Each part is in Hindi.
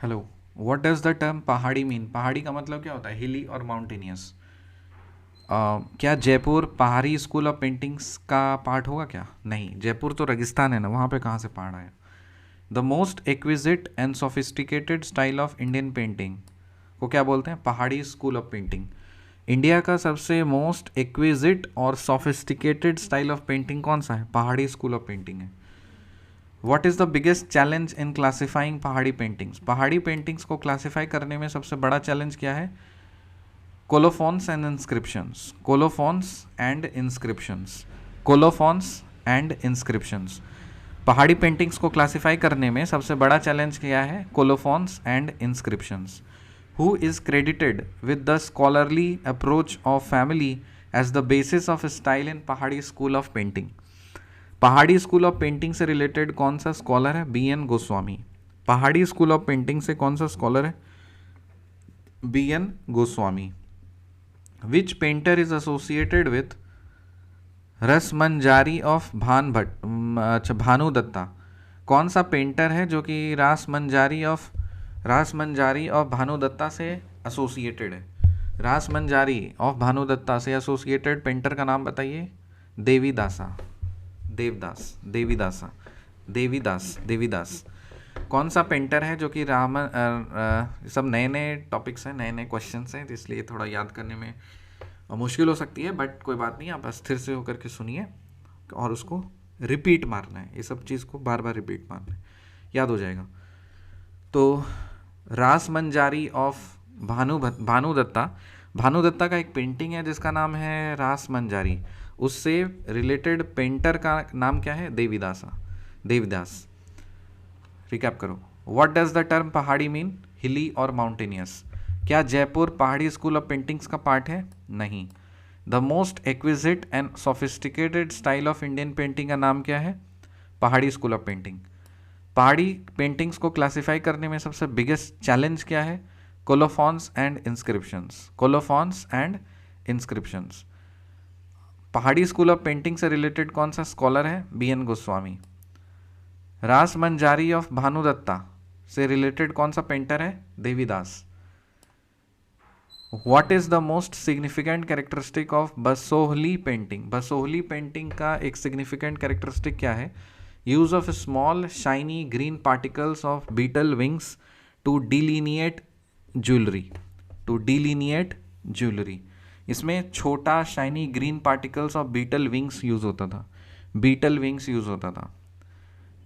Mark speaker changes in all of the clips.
Speaker 1: Hello. What does the term Pahari mean? पहाड़ी का मतलब क्या होता है? हिली और माउंटेनियस। क्या Jaipur Pahari school of paintings का पार्ट होगा क्या? नहीं, जयपुर तो रेगिस्तान है ना, वहाँ पे कहाँ से पहाड़ आया? The most exquisite and sophisticated style of Indian painting को क्या बोलते हैं? पहाड़ी स्कूल ऑफ पेंटिंग। इंडिया का सबसे मोस्ट एक्विजिट और सोफिस्टिकेटेड स्टाइल ऑफ पेंटिंग कौन सा है? पहाड़ी स्कूल ऑफ पेंटिंग है। What is the biggest challenge in classifying Pahari paintings? Pahari paintings को क्लासिफाई करने में सबसे बड़ा चैलेंज क्या है? Colophons and inscriptions. Colophons and inscriptions. Colophons and inscriptions. Pahari paintings को क्लासिफाई करने में सबसे बड़ा चैलेंज क्या है? Colophons and inscriptions. Who is credited with the scholarly approach of family as the basis of style in Pahari school of painting? Pahari school of painting से रिलेटेड कौन सा स्कॉलर है? B N Goswami. Pahari school of painting से कौन सा स्कॉलर है? B N Goswami. Which painter is associated with Rasamanjari of अच्छा, भानु दत्ता। कौन सा पेंटर है जो कि रासमंजारी ऑफ भानु दत्ता से एसोसिएटेड है? रासमंजारी ऑफ भानु दत्ता से एसोसिएटेड पेंटर का नाम बताइए। देवीदासा। देवीदासा। देवीदास। कौन सा पेंटर है जो कि सब नए नए टॉपिक्स हैं, नए नए क्वेश्चंस हैं, तो इसलिए थोड़ा याद करने में मुश्किल हो सकती है, बट कोई बात नहीं, आप स्थिर से होकर के सुनिए और उसको रिपीट मारना है। ये सब चीज़ को बार बार रिपीट मारना है, याद हो जाएगा। तो रास मंजारी ऑफ भानु दत्ता का एक पेंटिंग है जिसका नाम है रास मंजारी। उससे रिलेटेड पेंटर का नाम क्या है? देवीदास। रिकैप करो। What does the term Pahari mean? Hilly और माउंटेनियस। क्या Jaipur Pahari school of paintings का पार्ट है? नहीं। The most exquisite and sophisticated style of Indian painting का नाम क्या है? Pahari school of painting. Pahari paintings को क्लासिफाई करने में सबसे बिगेस्ट चैलेंज क्या है? Colophons and inscriptions. Colophons and inscriptions. Pahari school of painting से रिलेटेड कौन सा स्कॉलर है? B N Goswami. Ras Manjari of Bhanudatta से रिलेटेड कौन सा पेंटर है? Devidas. What is the most significant characteristic of Basohli painting? Basohli painting का एक सिग्निफिकेंट कैरेक्टरिस्टिक क्या है? Use of small shiny green particles of beetle wings to delineate jewellery. To delineate jewellery. इसमें छोटा shiny green particles of beetle wings use होता था। बीटल विंग्स यूज होता था।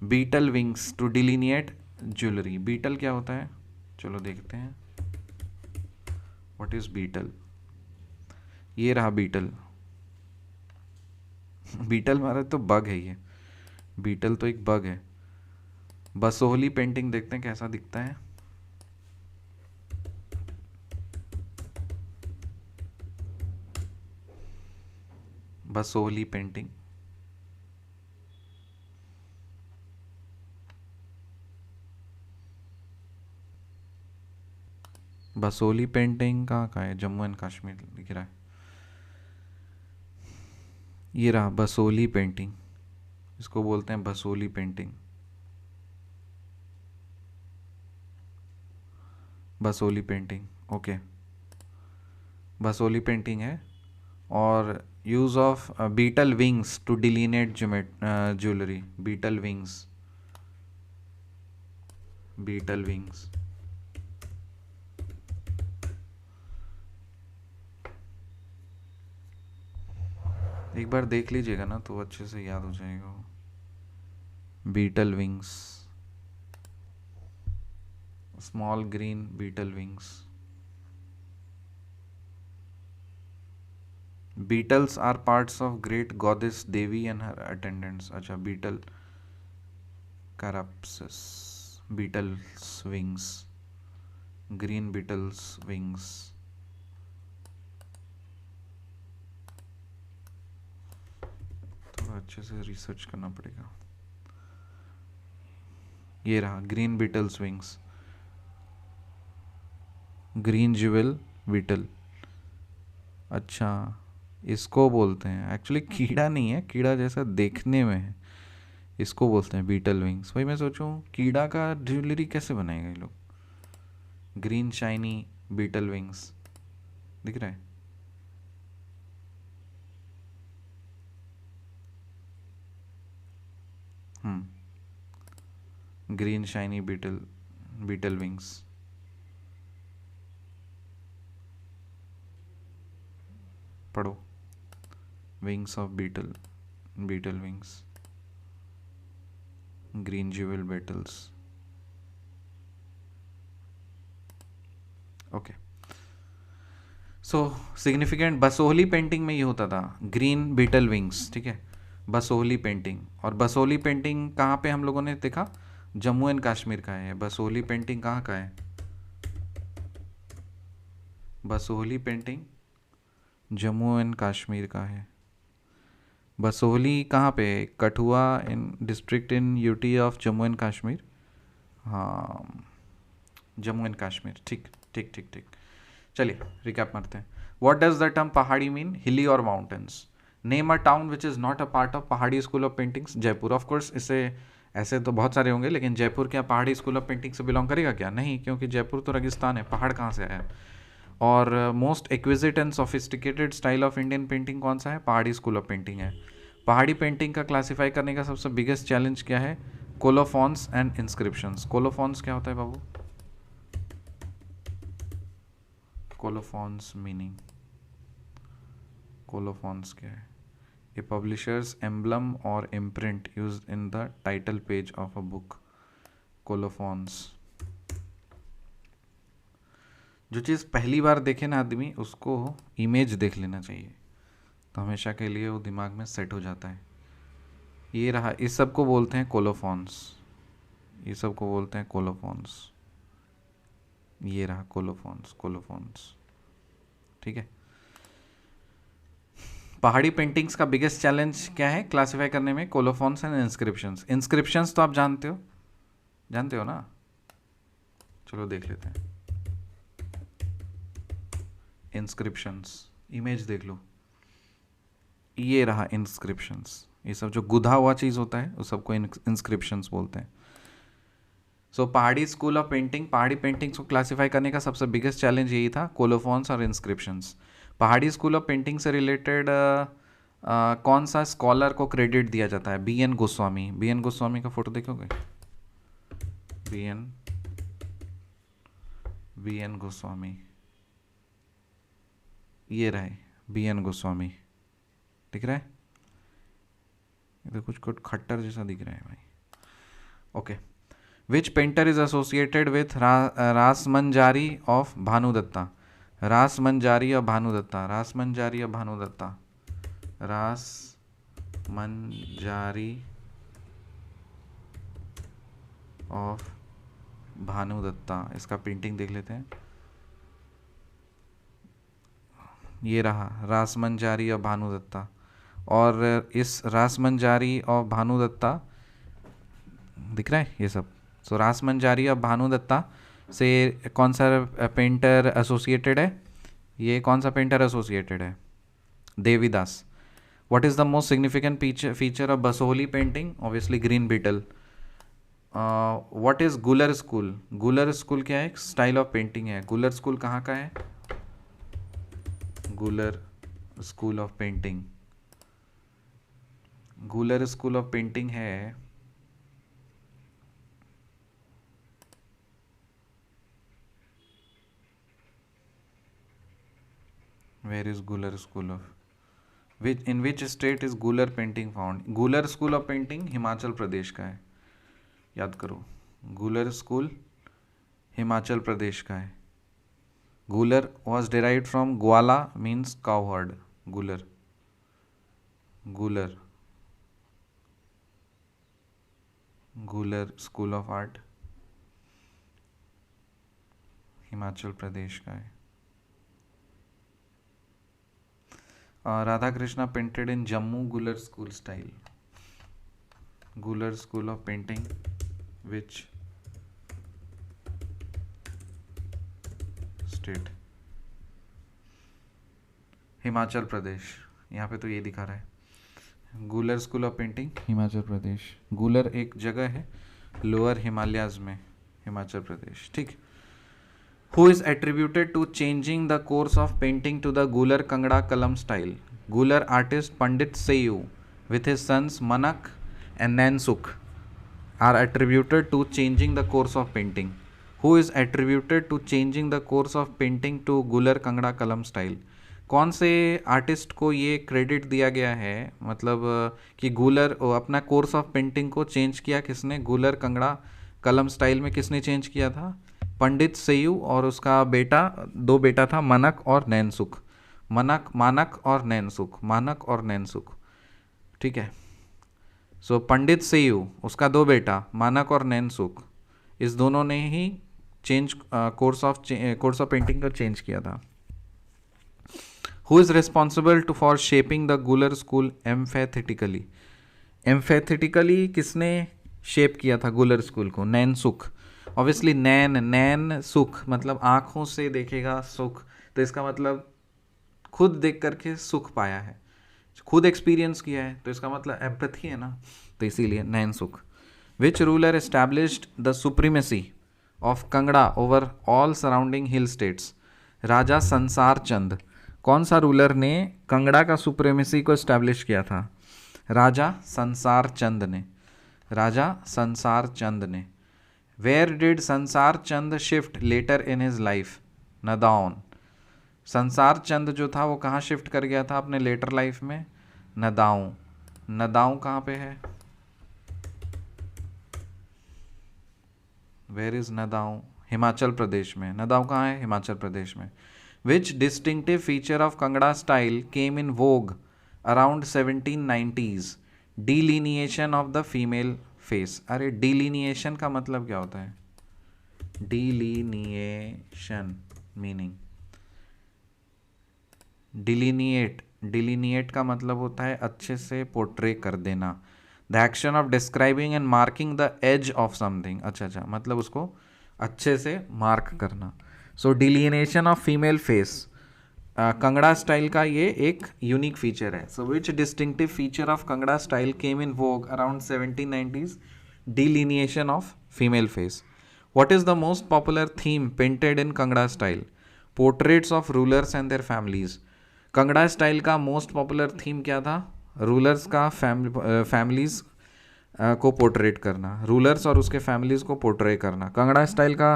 Speaker 1: Beetle wings to delineate jewellery. Beetle क्या होता है? चलो देखते हैं। What is beetle? ये रहा बीटल। बीटल मारा तो बग है ये। बीटल तो एक बग है। बसोहली पेंटिंग देखते हैं कैसा दिखता है। बसोहली पेंटिंग। बसोहली पेंटिंग कहाँ का है? जम्मू एंड कश्मीर दिख रहा है। ये रहा बसोहली पेंटिंग। इसको बोलते हैं Basohli painting. Basohli painting, okay. Basohli painting है। और use of beetle wings to delineate jewellery. Beetle wings. Beetle wings. एक बार देख लीजिएगा ना तो अच्छे से याद हो जाएगा। Beetle wings. Small green beetle wings. Beetles are parts of great goddess Devi and her attendants. अच्छा, beetle carapaces. Beetles wings. Green beetles wings. थोड़ा अच्छे से रिसर्च करना पड़ेगा। ये रहा green beetles wings. Green jewel beetle. अच्छा, इसको बोलते हैं एक्चुअली, कीड़ा नहीं है, कीड़ा जैसा देखने में है, इसको बोलते हैं बीटल विंग्स। वही मैं सोचूं कीड़ा का ज्वेलरी कैसे बनाएगा ये लोग। ग्रीन शाइनी बीटल विंग्स, दिख रहा है? Green shiny beetle beetle wings, पढ़ो। Wings of beetle, beetle wings, green jewel beetles. Okay, so significant Basohli painting में ये होता था, ग्रीन बीटल विंग्स, ठीक है, बसोहली पेंटिंग। और बसोहली पेंटिंग कहाँ पे हम लोगों ने देखा? जम्मू एंड कश्मीर का है। बसोहली पेंटिंग कहाँ का है? बसोहली पेंटिंग जम्मू एंड कश्मीर का है। बसोहली कहाँ पे? Kathua in district in UT of Jammu and Kashmir. हाँ, जम्मू एंड कश्मीर, ठीक ठीक ठीक ठीक। चलिए रिकैप मारते हैं। What does the term Pahari mean? Hilly और mountains. Name a town which is not a part of Pahari school of paintings. Jaipur. Of course इससे ऐसे तो बहुत सारे होंगे, लेकिन जयपुर क्या पहाड़ी स्कूल ऑफ पेंटिंग से बिलोंग करेगा क्या? नहीं, क्योंकि जयपुर तो रेगिस्तान है, पहाड़ कहाँ से आया? और most exquisite and sophisticated style of Indian painting कौन सा है? पहाड़ी स्कूल ऑफ पेंटिंग है। पहाड़ी पेंटिंग का क्लासीफाई करने का सबसे बिगेस्ट चैलेंज क्या है? Colophons and inscriptions. कोलोफॉन्स क्या होता है बाबू? कोलोफॉन्स मीनिंग, कोलोफॉन्स क्या है? ए पब्लिशर्स एम्बलम और imprint used in the title page of a book. Colophons. जो चीज़ पहली बार देखे ना आदमी, उसको इमेज देख लेना चाहिए, तो हमेशा के लिए वो दिमाग में सेट हो जाता है। ये रहा, इस सब को बोलते हैं कोलोफॉन्स, ये सब को बोलते हैं कोलोफॉन्स। ये रहा कोलोफॉन्स, कोलोफॉन्स, ठीक है। पहाड़ी पेंटिंग्स का बिगेस्ट चैलेंज क्या है क्लासिफाई करने में? कोलोफॉन्स एंड इंस्क्रिप्शंस। इंस्क्रिप्शंस तो आप जानते हो, जानते हो ना? चलो देख लेते हैं। इंस्क्रिप्शंस, इमेज देख लो, ये रहा इंस्क्रिप्शंस। ये सब जो गुधा हुआ चीज़ होता है उस सबको इंस्क्रिप्शंस बोलते हैं। सो पहाड़ी school of painting, Pahari paintings को क्लासिफाई करने का सबसे बिगेस्ट चैलेंज यही था, कोलोफॉन्स और inscriptions. Pahari school of painting से रिलेटेड कौन सा स्कॉलर को क्रेडिट दिया जाता है? B N Goswami. B N Goswami का फोटो देखोगे? बी एन गोस्वामी, ये रहे बी एन गोस्वामी, दिख रहा है? ये तो कुछ खट्टर जैसा दिख रहा है भाई। Okay, which painter is associated with Rasamanjari of Bhanudatta. Rasamanjari of Bhanudatta, Rasamanjari of Bhanudatta, Rasamanjari of Bhanudatta. इसका पेंटिंग देख लेते हैं। ये रहा रासमंजारी ऑफ भानुदत्ता। और इस रासमंजारी ऑफ भानुदत्ता, दिख रहा है ये सब? सो रासमंजारी ऑफ भानुदत्ता से कौन सा पेंटर एसोसिएटेड है? ये कौन सा पेंटर एसोसिएटेड है? Devidas. What is the most significant feature of Basohli painting? Obviously green beetle. What is Guler school? Guler school क्या है? स्टाइल ऑफ पेंटिंग है। गुलर स्कूल कहाँ का है? गुलर स्कूल ऑफ पेंटिंग, गुलर स्कूल ऑफ पेंटिंग है वेयर इज गुलर school of, which in which state is गुलर पेंटिंग फाउंड? गुलर school of painting Himachal Pradesh का है, याद करो। गुलर स्कूल हिमाचल प्रदेश का है। Guler was derived from Gwala means cow herd. Guler, Guler, Guler school of art Himachal Pradesh का है। Radha Krishna painted in Jammu Guler school style. Guler school of painting which state? Himachal Pradesh. यहाँ पे तो ये दिखा रहा है Guler school of painting Himachal Pradesh. Guler एक जगह है लोअर हिमालयाज में, हिमाचल प्रदेश, ठीक। Who is attributed to changing the course of painting to the Gular Kangda Kalam style? Gular artist Pandit Seyu with his sons Manak and Nansukh are attributed to changing the course of painting. Who is attributed to changing the course of painting to Gular Kangda Kalam style? कौन से आर्टिस्ट को ये क्रेडिट दिया गया है, मतलब कि गुलर अपना कोर्स ऑफ पेंटिंग को चेंज किया किसने, गुलर कंगड़ा कलम स्टाइल में किसने चेंज किया था? पंडित सेयू और उसका बेटा, दो बेटा था, मनक और नैनसुख, मानक और नैनसुख, मानक और नैनसुख, ठीक है। सो पंडित सेयू, उसका दो बेटा मानक और नैनसुख, इस दोनों ने ही चेंज कोर्स ऑफ पेंटिंग को चेंज किया था। Who is responsible for shaping the Gular school emphatically? Emphatically किसने शेप किया था गुलर स्कूल को? नैनसुख। ऑब्वियसली नैन सुख मतलब आँखों से देखेगा सुख, तो इसका मतलब खुद देख करके सुख पाया है, खुद एक्सपीरियंस किया है, तो इसका मतलब एम्पैथी है ना, तो इसीलिए Nainsukh. Which ruler established the supremacy of Kangra over all surrounding hill states? Raja Sansar Chand. कौन सा रूलर ने कंगड़ा का सुप्रीमेसी को एस्टैब्लिश किया था? राजा संसार चंद ने, राजा संसार चंद ने। Where did Sansar Chand shift later in his life? Nadaun. Sansar Chand जो था वो कहाँ शिफ्ट कर गया था अपने लेटर लाइफ में? नदाऊं। नदाऊं कहाँ पे है? Where is Nadaun? हिमाचल प्रदेश में। नदाऊं कहाँ है? हिमाचल प्रदेश में। Which distinctive feature of Kangra style came in vogue around 1790s? Delineation of the female face. अरे delineation का मतलब क्या होता है? Delineation meaning. Delineate का मतलब होता है अच्छे से पोर्ट्रे कर देना। The action of describing and marking the edge of something. अच्छा, मतलब उसको अच्छे से मार्क करना। So delineation of female face Kangra style का ये एक यूनिक फीचर है। So which distinctive feature of Kangra style came in vogue around 1790s? Delineation of female face. What is the most popular theme painted in Kangra style? Portraits of rulers and their families. Kangra style का मोस्ट पॉपुलर थीम क्या था? रूलर्स का फैमिलीज को पोर्ट्रेट करना, रूलर्स और उसके फैमिलीज को पोर्ट्रे करना। कंगड़ा स्टाइल का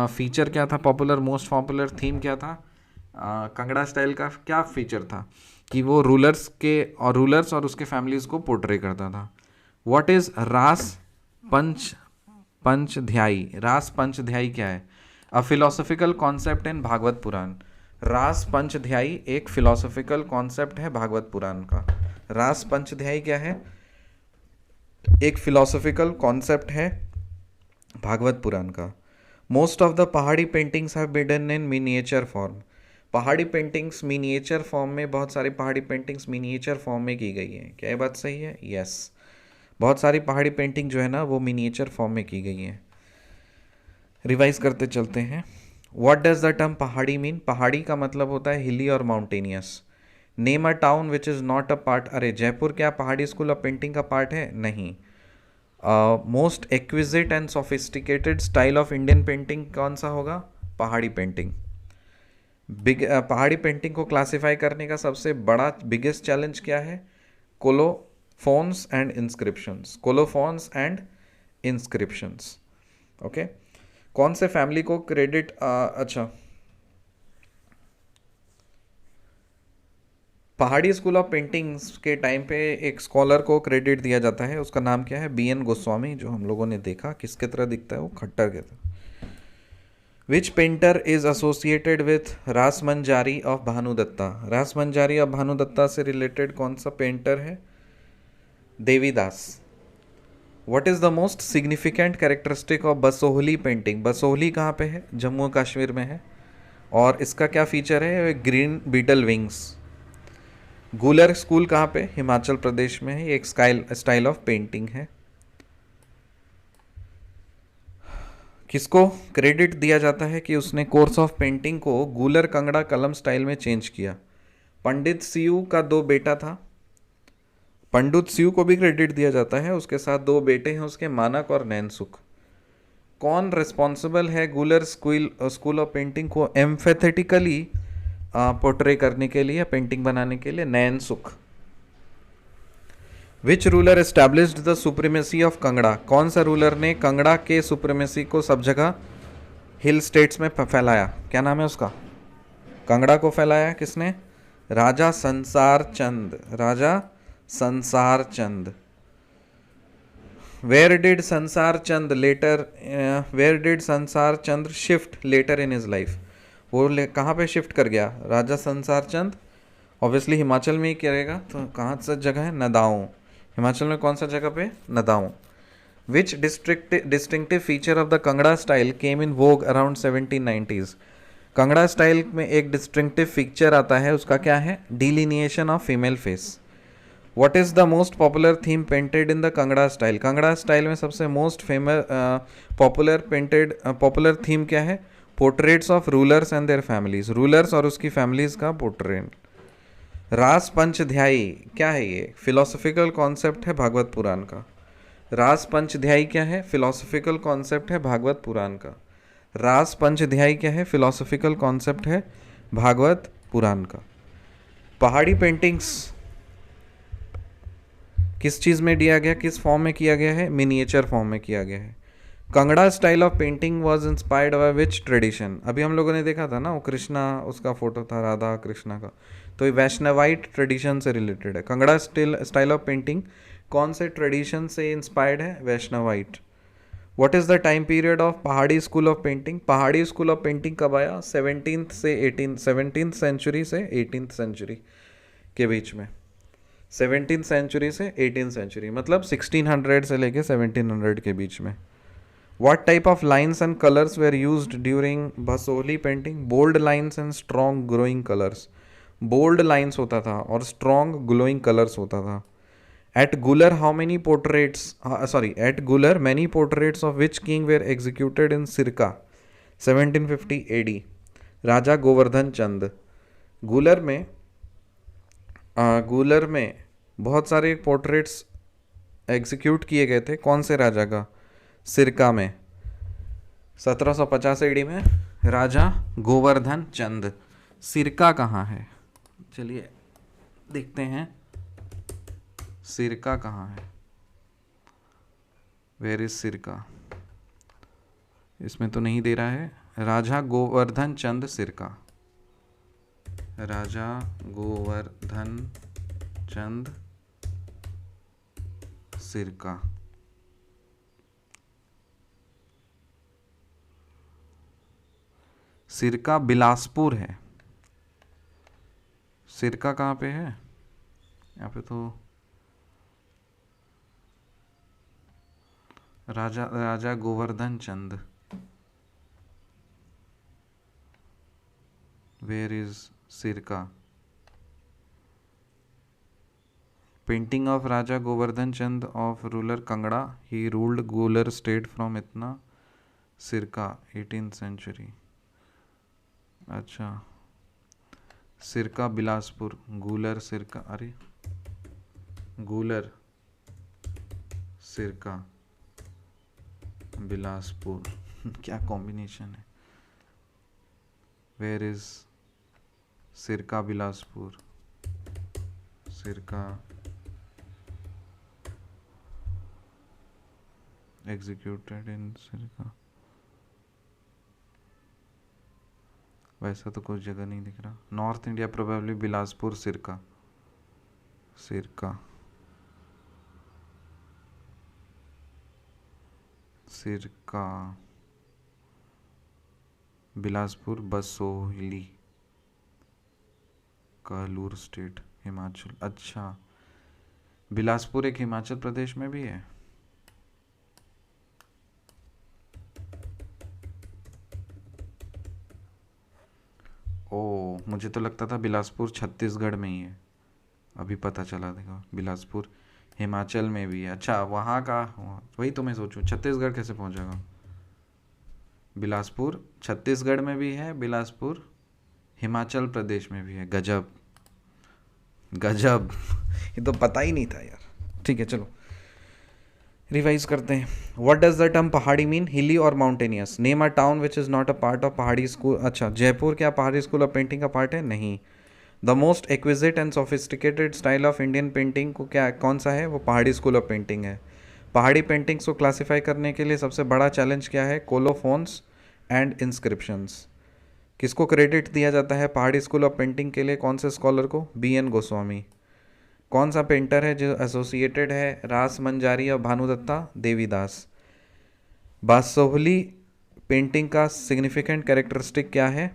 Speaker 1: फीचर क्या था? पॉपुलर, मोस्ट पॉपुलर थीम क्या था? कंगड़ा स्टाइल का क्या फीचर था? कि वो रूलर्स और उसके फैमिलीज को पोर्ट्रे करता था। व्हाट इज रास पंचध्यायी? रास पंचध्यायी क्या है? A philosophical concept in Bhagavata Purana. Ras Panchadhyayi एक फिलोसॉफिकल कॉन्सेप्ट है भागवत पुराण का। रास पंचध्यायी क्या है? एक फिलोसॉफिकल कॉन्सेप्ट है भागवत पुराण का। Most of the Pahari paintings have been done in miniature form. Pahari paintings miniature form में, बहुत सारी पहाड़ी पेंटिंग्स मिनिएचर फॉर्म में की गई हैं। क्या ये बात सही है? यस, बहुत सारी पहाड़ी पेंटिंग जो है ना वो मिनिएचर फॉर्म में की गई हैं। रिवाइज करते चलते हैं। What does the term Pahari mean? पहाड़ी का मतलब होता है हिली और mountainous. Name a town which is not a part. अरे जयपुर क्या पहाड़ी स्कूल ऑफ पेंटिंग का पार्ट है? नहीं। Most exquisite and sophisticated style of Indian painting कौन सा होगा? पहाड़ी पेंटिंग। पहाड़ी पेंटिंग को क्लासिफाई करने का सबसे बड़ा बिगेस्ट चैलेंज क्या है? Colophons and inscriptions. Colophons and inscriptions. Okay, कौन से फैमिली को क्रेडिट अच्छा, पहाड़ी स्कूल ऑफ पेंटिंग्स के टाइम पे एक स्कॉलर को क्रेडिट दिया जाता है, उसका नाम क्या है? BN गोस्वामी, जो हम लोगों ने देखा किसके तरह दिखता है वो? खट्टर के तरह। Which painter is associated with Rasamanjari of Bhanudatta? Rasamanjari of Bhanudatta से रिलेटेड कौन सा पेंटर है? Devidas. What is the most significant characteristic of Basohli painting? Basohli कहाँ पे है? जम्मू कश्मीर में है, और इसका क्या फीचर है? Green beetle wings. Guler school कहाँ पे? हिमाचल प्रदेश में है। ये एक स्टाइल ऑफ पेंटिंग है। किसको क्रेडिट दिया जाता है कि उसने कोर्स ऑफ पेंटिंग को गुलर कंगड़ा कलम स्टाइल में चेंज किया? पंडित सियू का दो बेटा था, पंडित सियू को भी क्रेडिट दिया जाता है, उसके साथ दो बेटे हैं उसके, मानक और नैनसुख। कौन रिस्पॉन्सिबल है गूलर स्कूल ऑफ पेंटिंग को एम्फेथेटिकली पोर्ट्रे करने के लिए, पेंटिंग बनाने के लिए? नयन सुख। विच ruler established the supremacy of Kangra? कौन सा रूलर ने कंगड़ा के सुप्रीमेसी को सब जगह हिल स्टेट्स में फैलाया? क्या नाम है उसका? कंगड़ा को फैलाया किसने? राजा संसार चंद। राजा संसार चंद। Where did Sansar Chand shift later in his life? वो कहाँ पे शिफ्ट कर गया राजा संसार चंद? ऑब्वियसली हिमाचल में ही करेगा, तो कहाँ सा जगह है? नदाऊं। हिमाचल में कौन सा जगह पे? Nadaun. Which distinctive feature of the Kangra style came in vogue around 1790s? Kangra style में एक डिस्टिंक्टिव फीचर आता है, उसका क्या है? Delineation of female face. What is the most popular theme painted in the Kangra style? Kangra style में सबसे मोस्ट फेमस पॉपुलर थीम क्या है? Portraits of rulers and their families. Rulers और उसकी फैमिलीज का पोर्ट्रेट। रास पंचध्यायी क्या है? ये फिलोसॉफिकल कॉन्सेप्ट है भागवत पुराण का। रास पंचध्यायी क्या है? फिलोसॉफिकल कॉन्सेप्ट है भागवत पुराण का। रास पंचध्यायी क्या है? फिलोसॉफिकल कॉन्सेप्ट है भागवत पुराण का। पहाड़ी पेंटिंग्स किस चीज़ में दिया गया, किस फॉर्म में किया गया है? मिनिएचर फॉर्म में किया गया है। Kangra style of painting was inspired by which tradition? अभी हम लोगों ने देखा था ना, वो कृष्णा, उसका फोटो था राधा कृष्णा का, तो ये वैष्णवाइट ट्रेडिशन से रिलेटेड है। कंगड़ा स्टाइल ऑफ पेंटिंग कौन से ट्रेडिशन से इंस्पायर्ड है? Vaishnavite. What is the time period of Pahari school of painting? Pahari school of painting कब आया? 17th सेंचुरी से 18th सेंचुरी के बीच में। 17th सेंचुरी से 18th सेंचुरी, मतलब 1600 से लेके 1700 के बीच में। What type of lines and colors were used during Basoli painting? Bold lines and strong glowing colors. Bold lines होता था और strong glowing colors होता था। At Gular, how many portraits? At Gular, many portraits of which king were executed in Sirka? 1750 AD. राजा गोवर्धन चंद। गुलर में बहुत सारे पोर्ट्रेट्स एग्जीक्यूट किए गए थे। कौन से राजा का? सिरका में 1750 AD में राजा गोवर्धन चंद। सिरका कहाँ है? चलिए देखते हैं सिरका कहाँ है। वेयर इज सिरका? इसमें तो नहीं दे रहा है। राजा गोवर्धन चंद सिरका। राजा गोवर्धन चंद सिरका। सिरका बिलासपुर है। सिरका कहाँ पे है? यहाँ पे तो राजा गोवर्धन चंद। वेयर इज सिरका? Painting of Raja Govardhan Chand of ruler Kangra. He ruled Gular state from इतना सिरका 18th सेंचुरी। अच्छा, सिरका बिलासपुर। गूलर सिरका, अरे गूलर सिरका बिलासपुर क्या कॉम्बिनेशन है। वेयर इज सिरका बिलासपुर? सिरका एग्जीक्यूटेड इन सिरका। वैसा तो कोई जगह नहीं दिख रहा। नॉर्थ इंडिया प्रोबेबली बिलासपुर सिरका। सिरका सिरका बिलासपुर बसोहली कहलूर स्टेट हिमाचल। अच्छा, बिलासपुर एक हिमाचल प्रदेश में भी है। ओ, मुझे तो लगता था बिलासपुर छत्तीसगढ़ में ही है, अभी पता चला। देखो बिलासपुर हिमाचल में भी है। अच्छा, वहाँ का, वही तो मैं सोचूं छत्तीसगढ़ कैसे पहुँचेगा। बिलासपुर छत्तीसगढ़ में भी है, बिलासपुर हिमाचल प्रदेश में भी है। गजब गजब ये तो पता ही नहीं था यार। ठीक है चलो, रिवाइज करते हैं. What does the term Pahari mean? Hilly और mountainous. Name a town which is not a part of Pahari school. अच्छा, जयपुर क्या पहाड़ी स्कूल ऑफ पेंटिंग का पार्ट है? नहीं. The most exquisite and sophisticated style of Indian painting को क्या कौन सा है? वो पहाड़ी स्कूल ऑफ पेंटिंग है. पहाड़ी पेंटिंग्स को क्लासीफाई करने के लिए सबसे बड़ा चैलेंज क्या है? Colophons and inscriptions. किसको क्रेडिट दिया जाता है पहाड़ी स्कूल ऑफ पेंटिंग के लिए? कौन से स्कॉलर को? BN गोस्वामी. कौन सा पेंटर है जो एसोसिएटेड है रास मंजारी और भानुदत्ता? देवीदास. बासोहली पेंटिंग का सिग्निफिकेंट कैरेक्टरिस्टिक क्या है?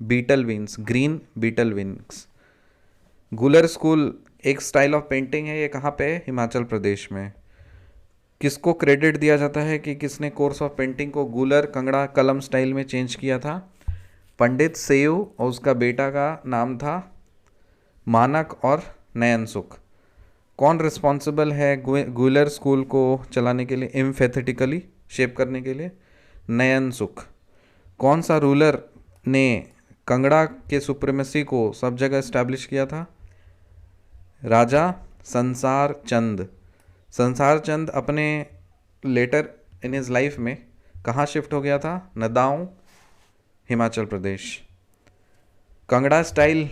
Speaker 1: Beetle wings, green beetle wings. Guler school एक स्टाइल ऑफ पेंटिंग है, ये कहाँ पे है? हिमाचल प्रदेश में. किसको क्रेडिट दिया जाता है कि किसने कोर्स ऑफ पेंटिंग को गुलर कंगड़ा कलम स्टाइल में चेंज किया था? पंडित सेयू, और उसका बेटा का नाम था मानक और नयन सुख. कौन रिस्पॉन्सिबल है गुलर स्कूल को चलाने के लिए, एम्फेथेटिकली शेप करने के लिए? नयन सुख. कौन सा रूलर ने कंगड़ा के सुप्रीमेसी को सब जगह इस्टेब्लिश किया था? राजा संसार चंद. संसार चंद अपने लेटर इन हिज लाइफ में कहाँ शिफ्ट हो गया था? नदाऊं, हिमाचल प्रदेश. कंगड़ा स्टाइल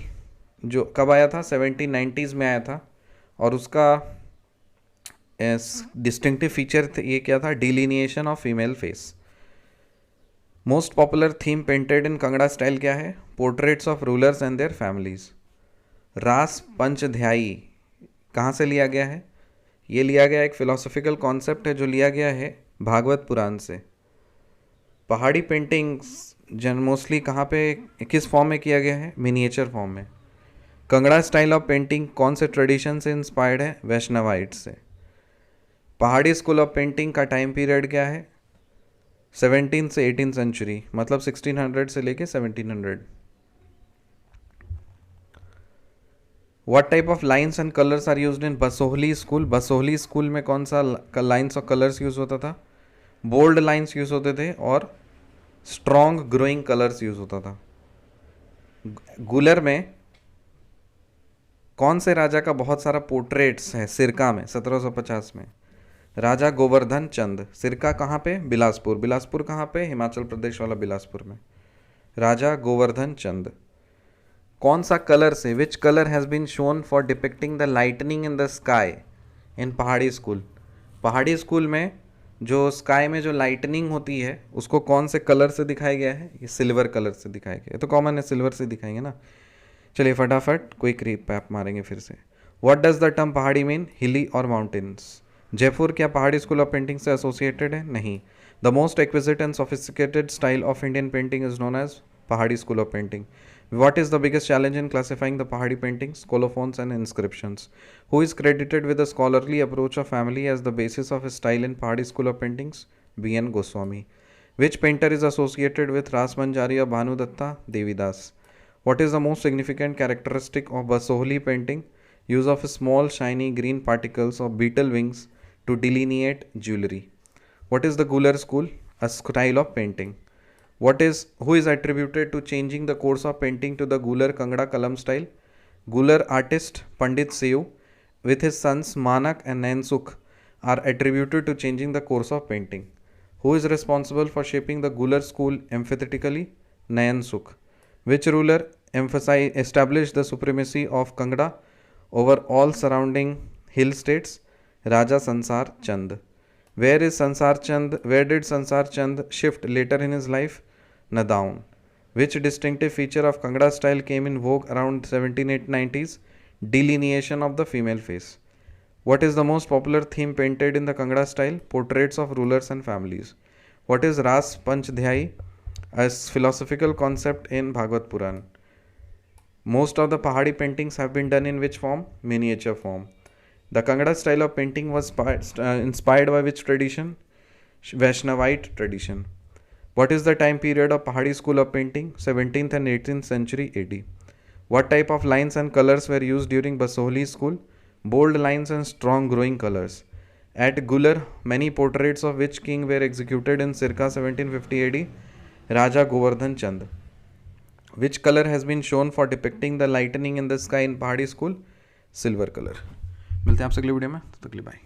Speaker 1: जो कब आया था? 1790s में आया था, और उसका डिस्टिंक्टिव फीचर ये क्या था? Delineation of female face. Most popular theme painted in Kangra style क्या है? Portraits of rulers and their families. Ras Panchadhyayi कहाँ से लिया गया है? ये लिया गया एक फिलोसॉफिकल कॉन्सेप्ट है जो लिया गया है भागवत पुराण से. पहाड़ी पेंटिंग्स मोस्टली कहाँ पे किस फॉर्म में किया गया है? मिनिएचर फॉर्म में. कंगड़ा स्टाइल ऑफ पेंटिंग कौन से ट्रेडिशन से इंस्पायर्ड है? वैष्णवाइट से. पहाड़ी स्कूल ऑफ पेंटिंग का टाइम पीरियड क्या है? 17 से 18 सेंचुरी, मतलब 1600 से लेके 1700. What type of lines and colours are used in Basohli school? Basohli school में कौन सा लाइन्स और कलर्स यूज होता था? बोल्ड लाइन्स यूज होते थे और स्ट्रॉन्ग ग्रोइंग कलर्स यूज होता था. गुलर में कौन से राजा का बहुत सारा पोर्ट्रेट्स है सिरका में 1750 में? राजा गोवर्धन चंद. सिरका कहाँ पे? बिलासपुर. बिलासपुर कहाँ पे? हिमाचल प्रदेश वाला बिलासपुर में. राजा गोवर्धन चंद. कौन सा कलर से, which colour has been shown for depicting the lightning in the sky in Pahari school? पहाड़ी स्कूल में जो स्काई में जो लाइटनिंग होती है उसको कौन से कलर से दिखाया गया है? ये सिल्वर कलर से दिखाया गया है. तो कॉमन है, सिल्वर से दिखाएंगे ना. चलिए फटाफट क्विक रिकैप मारेंगे फिर से. What does the term Pahari mean? Hilly और माउंटेन्स. जयपुर क्या पहाड़ी स्कूल ऑफ पेंटिंग से एसोसिएटेड है? नहीं. The most exquisite and sophisticated style of Indian painting is known as Pahari school of painting. What is the biggest challenge in classifying the Pahadi paintings, colophons and inscriptions? Who is credited with the scholarly approach of family as the basis of his style in Pahadi school of paintings? BN Goswami. Which painter is associated with Ras Manjari or Bhanudatta? Devidas. What is the most significant characteristic of Basohli painting? Use of small shiny green particles of beetle wings to delineate jewelry. What is the Gular school? A style of painting. Who is attributed to changing the course of painting to the Gular Kangda Kalam style? Gular artist Pandit Seyu with his sons Manak and Nansukh are attributed to changing the course of painting. Who is responsible for shaping the Gular school emphatically? Nansukh. Which ruler established the supremacy of Kangda over all surrounding hill states? Raja Sansar Chand. Where did Sansar Chand shift later in his life? Nadaun. Which distinctive feature of Kangra style came in vogue around 1790s? Delineation of the female face. What is the most popular theme painted in the Kangra style? Portraits of rulers and families. What is Ras Panchdhyayi? A philosophical concept in Bhagavad Puran. Most of the Pahadi paintings have been done in which form? Miniature form. The Kangra style of painting was inspired by which tradition? Vaishnavite tradition. What is the time period of Pahadi school of painting? 17th and 18th century AD. What type of lines and colors were used during Basohli school? Bold lines and strong growing colors. At Gular, many portraits of which king were executed in circa 1750 AD? Raja Govardhan Chand. Which color has been shown for depicting the lightning in the sky in Pahadi school? Silver color. मिलते हैं आपसे अगली वीडियो में, तब तक के लिए बाय.